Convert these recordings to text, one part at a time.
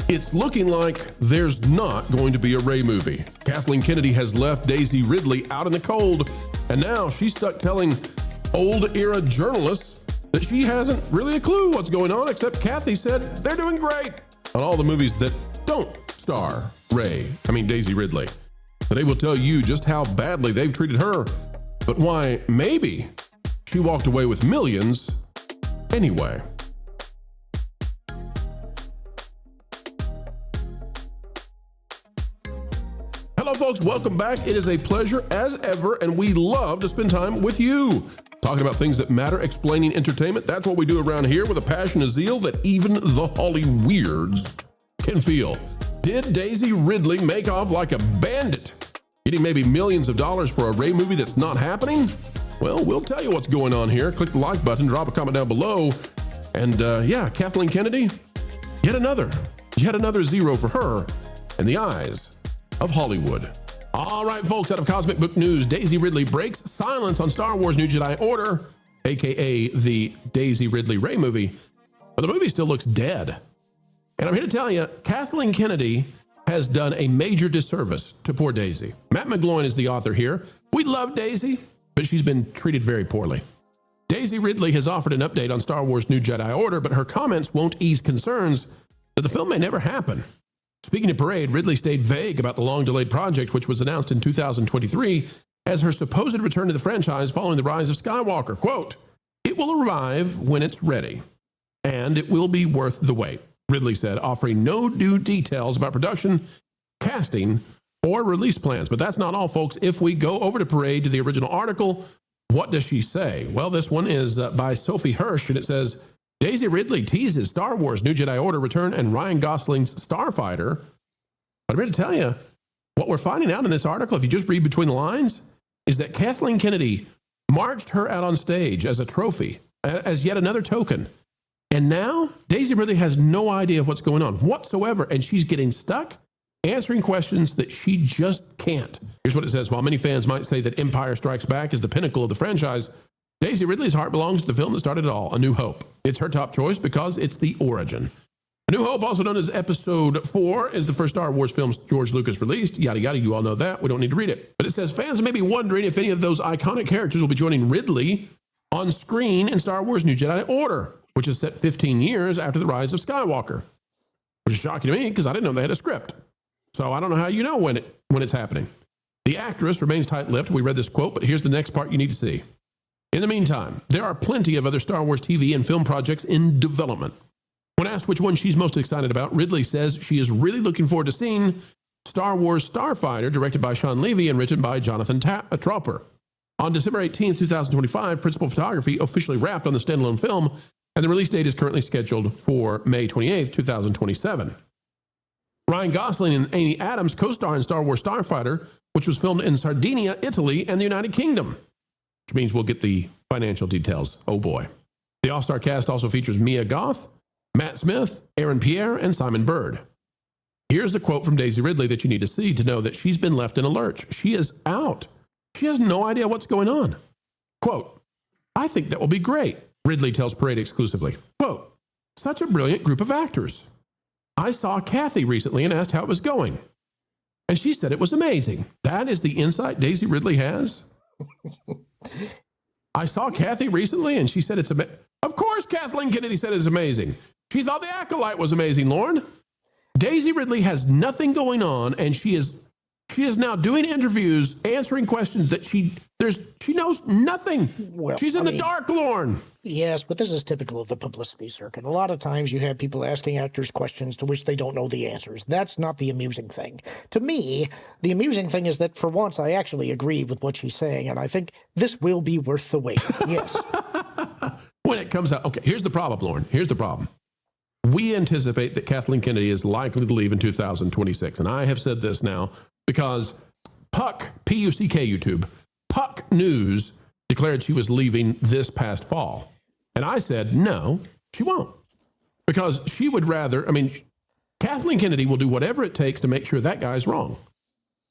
It's looking like there's not going to be a Rey movie. Kathleen Kennedy has left Daisy Ridley out in the cold, and now she's stuck telling old-era journalists that she hasn't really a clue what's going on, except Kathy said they're doing great on all the movies that don't star Daisy Ridley. They will tell you just how badly they've treated her, but why maybe she walked away with millions anyway. Hello, folks. Welcome back. It is a pleasure as ever, and we love to spend time with you. Talking about things that matter, explaining entertainment. That's what we do around here with a passion and zeal that even the Holly Weirds can feel. Did Daisy Ridley make off like a bandit, getting maybe millions of dollars for a Rey movie that's not happening? Well, we'll tell you what's going on here. Click the like button, drop a comment down below. And Kathleen Kennedy, yet another zero for her in the eyes of Hollywood. All right, folks, out of Cosmic Book News, Daisy Ridley breaks silence on Star Wars New Jedi Order, aka the Daisy Ridley Rey movie, but the movie still looks dead. And I'm here to tell you, Kathleen Kennedy has done a major disservice to poor Daisy. Matt McGloin is the author here. We love Daisy, but she's been treated very poorly. Daisy Ridley has offered an update on Star Wars New Jedi Order, but her comments won't ease concerns that the film may never happen. Speaking of Parade, Ridley stayed vague about the long-delayed project, which was announced in 2023 as her supposed return to the franchise following the rise of Skywalker. Quote, "It will arrive when it's ready, and it will be worth the wait," Ridley said, offering no new details about production, casting, or release plans. But that's not all, folks. If we go over to Parade to the original article, what does she say? Well, this one is by Sophie Hirsch, and it says, Daisy Ridley teases Star Wars New Jedi Order return and Ryan Gosling's Starfighter. But I'm here to tell you, what we're finding out in this article, if you just read between the lines, is that Kathleen Kennedy marched her out on stage as a trophy, as yet another token. And now Daisy Ridley has no idea what's going on whatsoever, and she's getting stuck answering questions that she just can't. Here's what it says. While many fans might say that Empire Strikes Back is the pinnacle of the franchise, Daisy Ridley's heart belongs to the film that started it all, A New Hope. It's her top choice because it's the origin. A New Hope, also known as Episode 4, is the first Star Wars film George Lucas released. Yada, yada, you all know that. We don't need to read it. But it says fans may be wondering if any of those iconic characters will be joining Ridley on screen in Star Wars New Jedi Order, which is set 15 years after the rise of Skywalker. Which is shocking to me because I didn't know they had a script. So I don't know how you know when it's happening. The actress remains tight-lipped. We read this quote, but here's the next part you need to see. In the meantime, there are plenty of other Star Wars TV and film projects in development. When asked which one she's most excited about, Ridley says she is really looking forward to seeing Star Wars Starfighter, directed by Sean Levy and written by Jonathan Tropper. On December 18, 2025, principal photography officially wrapped on the standalone film, and the release date is currently scheduled for May 28, 2027. Ryan Gosling and Amy Adams co-star in Star Wars Starfighter, which was filmed in Sardinia, Italy, and the United Kingdom. Which means we'll get the financial details. Oh boy. The all-star cast also features Mia Goth, Matt Smith, Aaron Pierre, and Simon Bird. Here's the quote from Daisy Ridley that you need to see to know that she's been left in a lurch. She is out. She has no idea what's going on. Quote, "I think that will be great," Ridley tells Parade exclusively. Quote, "Such a brilliant group of actors. I saw Kathy recently and asked how it was going, and she said it was amazing." That is the insight Daisy Ridley has. I saw Kathy recently and she said it's amazing. Of course, Kathleen Kennedy said it's amazing. She thought The Acolyte was amazing, Lauren. Daisy Ridley has nothing going on, and she is now doing interviews, answering questions that she knows nothing. Well, she's in the dark, Lauren. Yes, but this is typical of the publicity circuit. A lot of times you have people asking actors questions to which they don't know the answers. That's not the amusing thing. To me, the amusing thing is that for once I actually agree with what she's saying, and I think this will be worth the wait. Yes. When it comes out, okay, here's the problem, Lauren. Here's the problem. We anticipate that Kathleen Kennedy is likely to leave in 2026, and I have said this now because Puck, P-U-C-K YouTube, Puck News declared she was leaving this past fall. And I said, no, she won't. Because she would rather, Kathleen Kennedy will do whatever it takes to make sure that guy's wrong.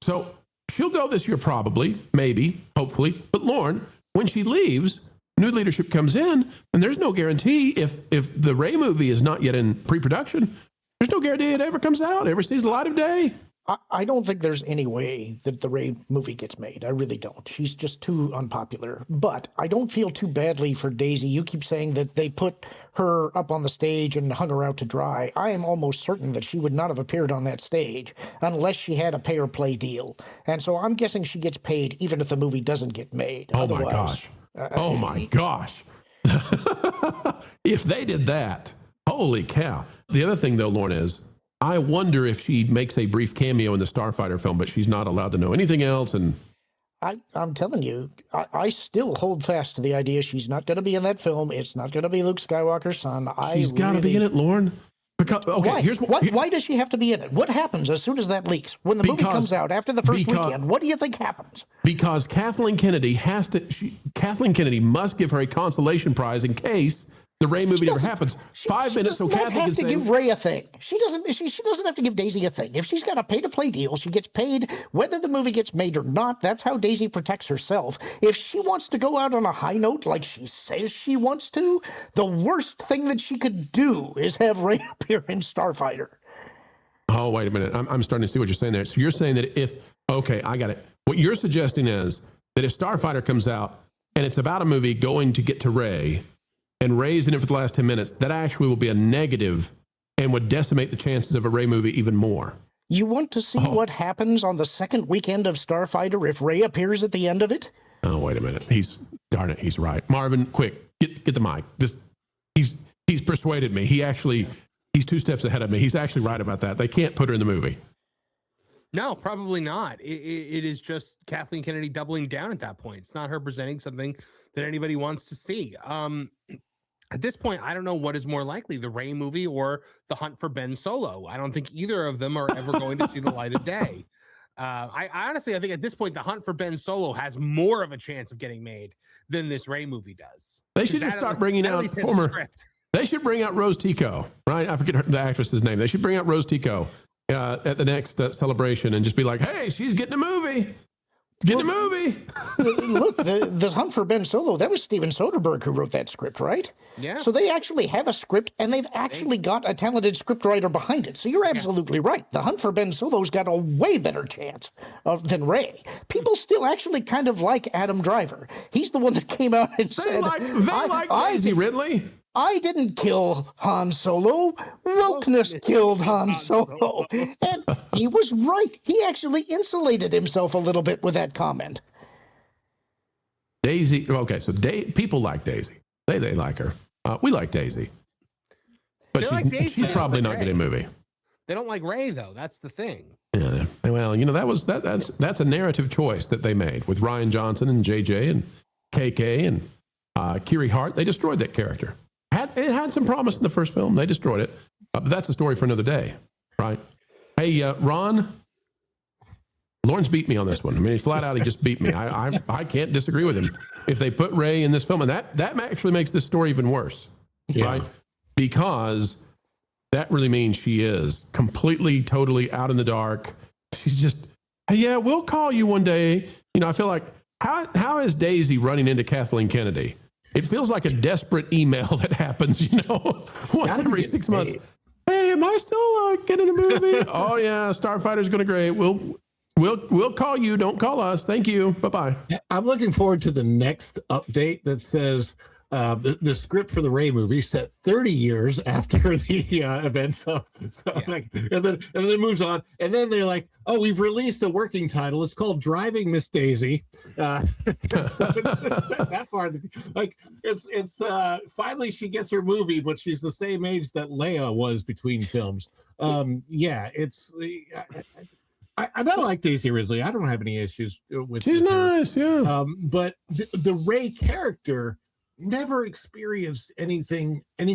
So she'll go this year probably, maybe, hopefully. But Lauren, when she leaves, new leadership comes in, and there's no guarantee if the Rey movie is not yet in pre-production, There's no guarantee it ever comes out, ever sees the light of day. I don't think there's any way that the Rey movie gets made. I really don't. She's just too unpopular. But I don't feel too badly for Daisy. You keep saying that they put her up on the stage and hung her out to dry. I am almost certain that she would not have appeared on that stage unless she had a pay-or-play deal. And so I'm guessing she gets paid even if the movie doesn't get made. Oh, my gosh. Oh, my gosh. If they did that, holy cow. The other thing, though, Lauren, is I wonder if she makes a brief cameo in the Starfighter film, but she's not allowed to know anything else. And I'm telling you, I still hold fast to the idea she's not going to be in that film. It's not going to be Luke Skywalker's son. She's got to be in it, Lauren. Because, okay, why does she have to be in it? What happens as soon as that leaks? When the movie comes out after the first weekend, what do you think happens? Because Kathleen Kennedy Kathleen Kennedy must give her a consolation prize in case the Rey movie never happens. 5 minutes so Kathleen can say. Give Rey a thing. She doesn't have to give Daisy a thing. If she's got a pay-to-play deal, she gets paid whether the movie gets made or not. That's how Daisy protects herself. If she wants to go out on a high note like she says she wants to, the worst thing that she could do is have Rey appear in Starfighter. Oh, wait a minute. I'm starting to see what you're saying there. So you're saying that okay, I got it. What you're suggesting is that if Starfighter comes out and it's about a movie going to get to Rey, and Rey's in it for the last 10 minutes, that actually will be a negative and would decimate the chances of a Rey movie even more. You want to see what happens on the second weekend of Starfighter if Rey appears at the end of it? Oh, wait a minute. He's right. Marvin, quick, get the mic. He's persuaded me. He's 2 steps ahead of me. He's actually right about that. They can't put her in the movie. No, probably not. It is just Kathleen Kennedy doubling down at that point. It's not her presenting something that anybody wants to see. At this point, I don't know what is more likely, the Rey movie or the Hunt for Ben Solo. I don't think either of them are ever going to see the light of day. I honestly, I think at this point, the Hunt for Ben Solo has more of a chance of getting made than this Rey movie does. They should just start bringing out former script. They should bring out Rose Tico, right? I forget the actress's name. They should bring out Rose Tico at the next celebration and just be like, hey, she's getting a movie. Look, the Hunt for Ben Solo, that was Steven Soderbergh who wrote that script, right? Yeah. So they actually have a script, and they've actually got a talented scriptwriter behind it. So you're absolutely right. The Hunt for Ben Solo's got a way better chance than Rey. People still actually kind of like Adam Driver. He's the one that came out and said... They like Daisy Ridley. I didn't kill Han Solo. Wokeness killed Han Solo. And he was right. He actually insulated himself a little bit with that comment. Daisy. Okay, so people like Daisy. They like her. We like Daisy. But she's probably not getting a movie. They don't like Rey, though. That's the thing. Yeah. Well, that's a narrative choice that they made with Rian Johnson and JJ and KK and Kiri Hart. They destroyed that character. It had some promise in the first film. They destroyed it. But that's a story for another day, right? Hey, Ron, Lawrence beat me on this one. I mean, flat out, he just beat me. I can't disagree with him. If they put Rey in this film, and that actually makes this story even worse, right? Because that really means she is completely, totally out in the dark. She's just, yeah, we'll call you one day. I feel like, how is Daisy running into Kathleen Kennedy? It feels like a desperate email that happens, once every 6 months. Hey, am I still getting a movie? Oh yeah, Starfighter's going to great. We'll call you. Don't call us. Thank you. Bye-bye. I'm looking forward to the next update that says the script for the Rey movie set 30 years after the event. So and then it moves on. And then they're like, oh, we've released a working title. It's called Driving Miss Daisy. That part, it's finally she gets her movie, but she's the same age that Leia was between films. I don't like Daisy Ridley. I don't have any issues with. She's nice, yeah. But the Rey character never experienced any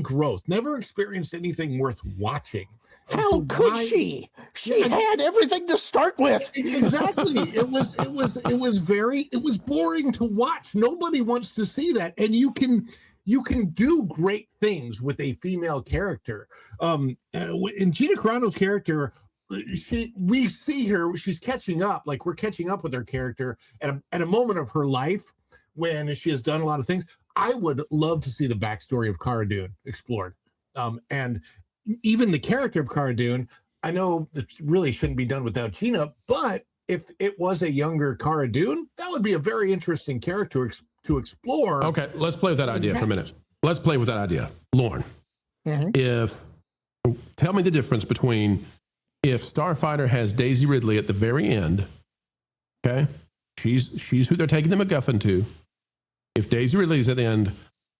growth, never experienced anything worth watching. How could she? She had everything to start with. Exactly. It was boring to watch. Nobody wants to see that. And you can do great things with a female character. In Gina Carano's character, we see her, she's catching up, like we're catching up with her character at a moment of her life when she has done a lot of things. I would love to see the backstory of Cara Dune explored. And even the character of Cara Dune, I know it really shouldn't be done without Gina, but if it was a younger Cara Dune, that would be a very interesting character to explore. Okay, let's play with that idea for a minute. Let's play with that idea. Lauren, tell me the difference between if Starfighter has Daisy Ridley at the very end, okay? She's who they're taking the MacGuffin to. If Daisy Ridley is at the end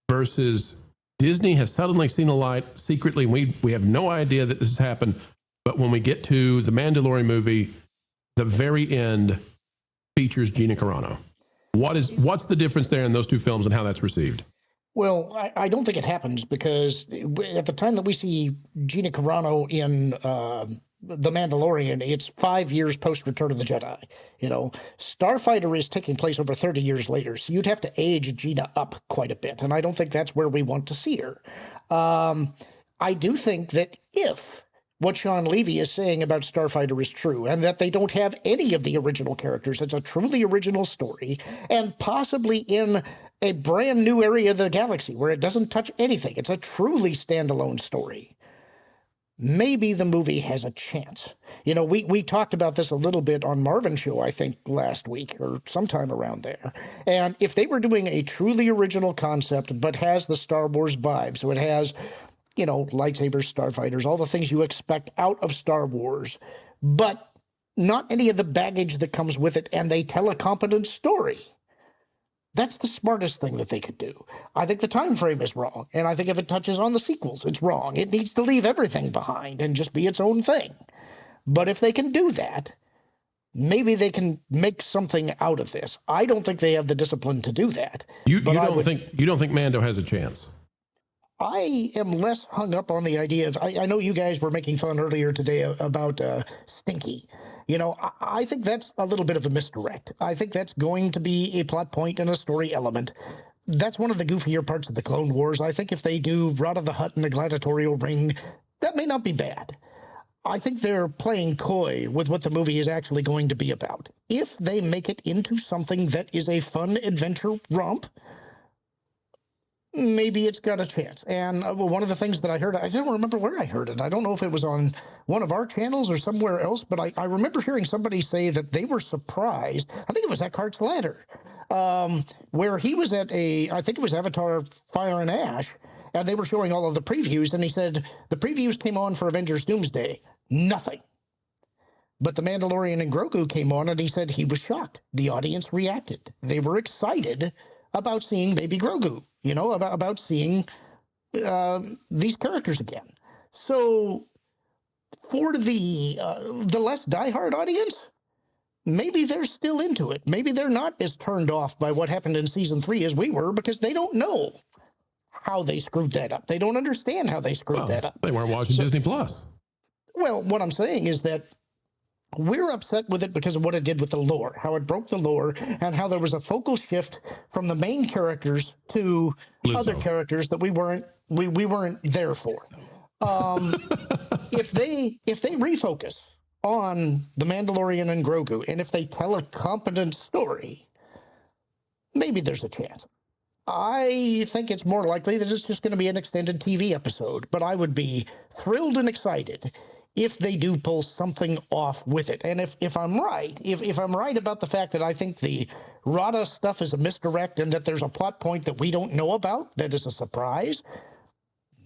versus Disney has suddenly seen the light secretly, and we have no idea that this has happened, but when we get to the Mandalorian movie, the very end features Gina Carano. What's the difference there in those two films and how that's received? Well, I don't think it happens because at the time that we see Gina Carano in The Mandalorian, it's 5 years post Return of the Jedi. You know, Starfighter is taking place over 30 years later, so you'd have to age Gina up quite a bit, and I don't think that's where we want to see her. I do think that if what Sean Levy is saying about Starfighter is true, and that they don't have any of the original characters, it's a truly original story, and possibly in a brand new area of the galaxy where it doesn't touch anything. It's a truly standalone story. Maybe the movie has a chance. You know, we talked about this a little bit on Marvin's show, I think, last week or sometime around there. And if they were doing a truly original concept, but has the Star Wars vibe, so it has, you know, lightsabers, starfighters, all the things you expect out of Star Wars, but not any of the baggage that comes with it, and they tell a competent story. That's the smartest thing that they could do. I think the time frame is wrong, and I think if it touches on the sequels, it's wrong. It needs to leave everything behind and just be its own thing. But if they can do that, maybe they can make something out of this. I don't think they have the discipline to do that. You don't think Mando has a chance? I am less hung up on the idea of, I know you guys were making fun earlier today about Stinky. You know, I think that's a little bit of a misdirect. I think that's going to be a plot point and a story element. That's one of the goofier parts of the Clone Wars. I think if they do Rod of the Hutt and the gladiatorial ring, that may not be bad. I think they're playing coy with what the movie is actually going to be about. If they make it into something that is a fun adventure romp, maybe it's got a chance. And one of the things that I heard, I don't remember where I heard it. I don't know if it was on one of our channels or somewhere else, but I remember hearing somebody say that they were surprised. I think it was at Cart's Ladder, where he was at I think it was Avatar Fire and Ash, and they were showing all of the previews, and he said the previews came on for Avengers Doomsday. Nothing. But The Mandalorian and Grogu came on, and he said he was shocked. The audience reacted. They were excited about seeing Baby Grogu, you know, about seeing these characters again. So for the less diehard audience, maybe they're still into it. Maybe they're not as turned off by what happened in season 3 as we were, because they don't know how they screwed that up. They don't understand how they screwed that up. They weren't watching Disney Plus. Well, what I'm saying is that we're upset with it because of what it did with the lore, how it broke the lore, and how there was a focal shift from the main characters to other characters that we weren't there for. If they refocus on the Mandalorian and Grogu, and if they tell a competent story, maybe there's a chance. I think it's more likely that it's just going to be an extended TV episode, but I would be thrilled and excited if they do pull something off with it. And if I'm right, if I'm right about the fact that I think the Rada stuff is a misdirect and that there's a plot point that we don't know about that is a surprise,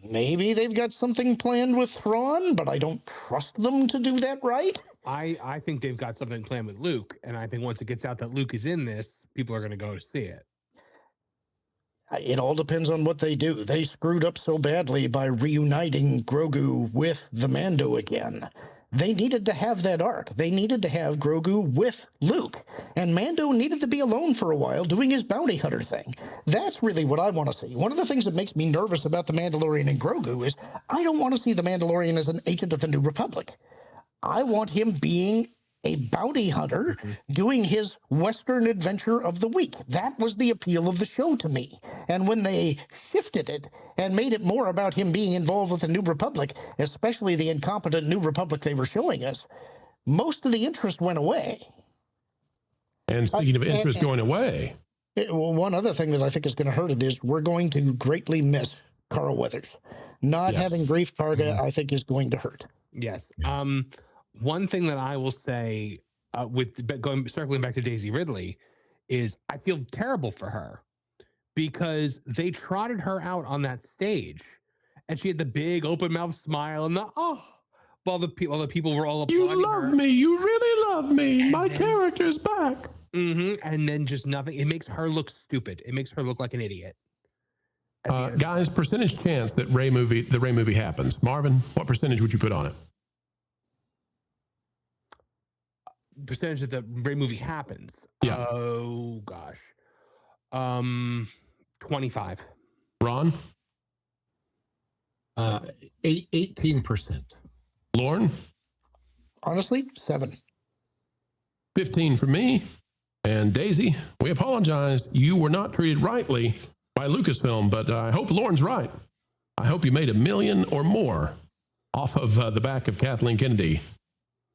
maybe they've got something planned with Thrawn, but I don't trust them to do that right. I think they've got something planned with Luke, and I think once it gets out that Luke is in this, people are going to go to see it. It all depends on what they do. They screwed up so badly by reuniting Grogu with the Mando again. They needed to have that arc. They needed to have Grogu with Luke. And Mando needed to be alone for a while doing his bounty hunter thing. That's really what I want to see. One of the things that makes me nervous about The Mandalorian and Grogu is I don't want to see the Mandalorian as an agent of the New Republic. I want him being a bounty hunter doing his Western adventure of the week. That was the appeal of the show to me. And when they shifted it and made it more about him being involved with the New Republic, especially the incompetent New Republic they were showing us, most of the interest went away. And speaking of interest going away. Well, one other thing that I think is going to hurt it is we're going to greatly miss Carl Weathers. Not Yes. having Grief Karga, I think, is going to hurt. Yes. One thing that I will say, circling back to Daisy Ridley, is I feel terrible for her because they trotted her out on that stage, and she had the big open mouth smile and while the people were all applauding. You love me. You really love me. My character's back. And then just nothing. It makes her look stupid. It makes her look like an idiot. Guys, percentage chance that the Ray movie happens. Marvin, what percentage would you put on it? Percentage that the Ray movie happens. Yeah. Oh gosh. 25. Ron? 18%. Lauren? Honestly, 7. 15 for me. And Daisy, we apologize. You were not treated rightly by Lucasfilm, but I hope Lauren's right. I hope you made $1 million or more off of the back of Kathleen Kennedy,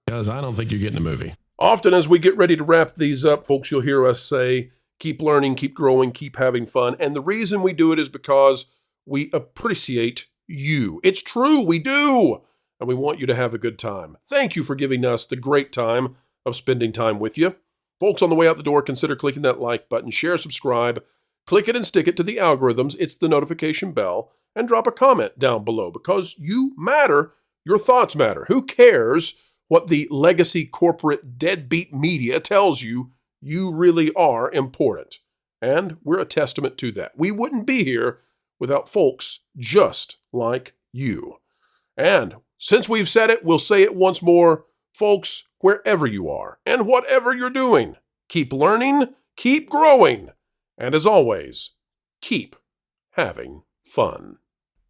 because I don't think you're getting a movie. Often as we get ready to wrap these up, folks, you'll hear us say, keep learning, keep growing, keep having fun. And the reason we do it is because we appreciate you. It's true, we do. And we want you to have a good time. Thank you for giving us the great time of spending time with you. Folks, on the way out the door, consider clicking that like button, share, subscribe, click it and stick it to the algorithms. It's the notification bell, and drop a comment down below because you matter. Your thoughts matter. Who cares what the legacy corporate deadbeat media tells you? You really are important. And we're a testament to that. We wouldn't be here without folks just like you. And since we've said it, we'll say it once more. Folks, wherever you are and whatever you're doing, keep learning, keep growing, and as always, keep having fun.